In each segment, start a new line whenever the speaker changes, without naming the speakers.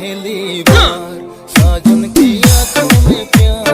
पहली बार साजन की आंखों में प्यार।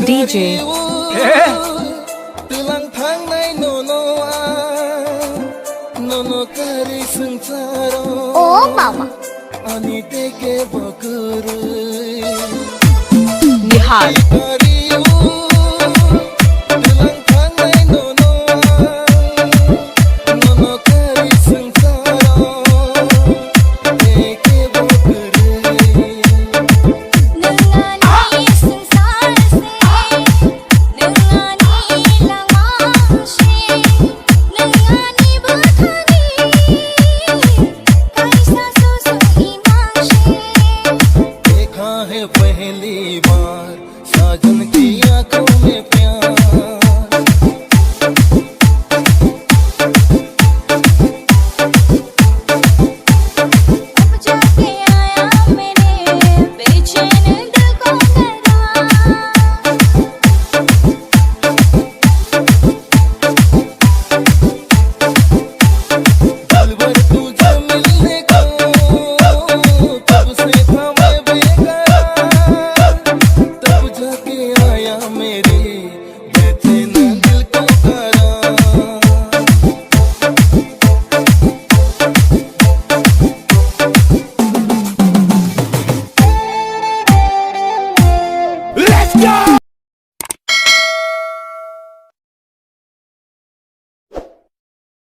DJ
Tulang thang nay nono nono kari sengsara
Oh mama
ani teke bakuru
Nihal
Tulang thang nay nono nono kari sengsara teke bakuru
Nangani sangsar se Nangani lamangshi Nangani bathani Kaisa susu imangshi
देखा है पहली बार साजन की आंखों में प्यार।
अब जाके आया मेरे बेचैन दिल को करार
दिलबर तुझे मिलने को तब से था मैं बेकरार, तब जाके आया मेरे बेचैन दिल को करार।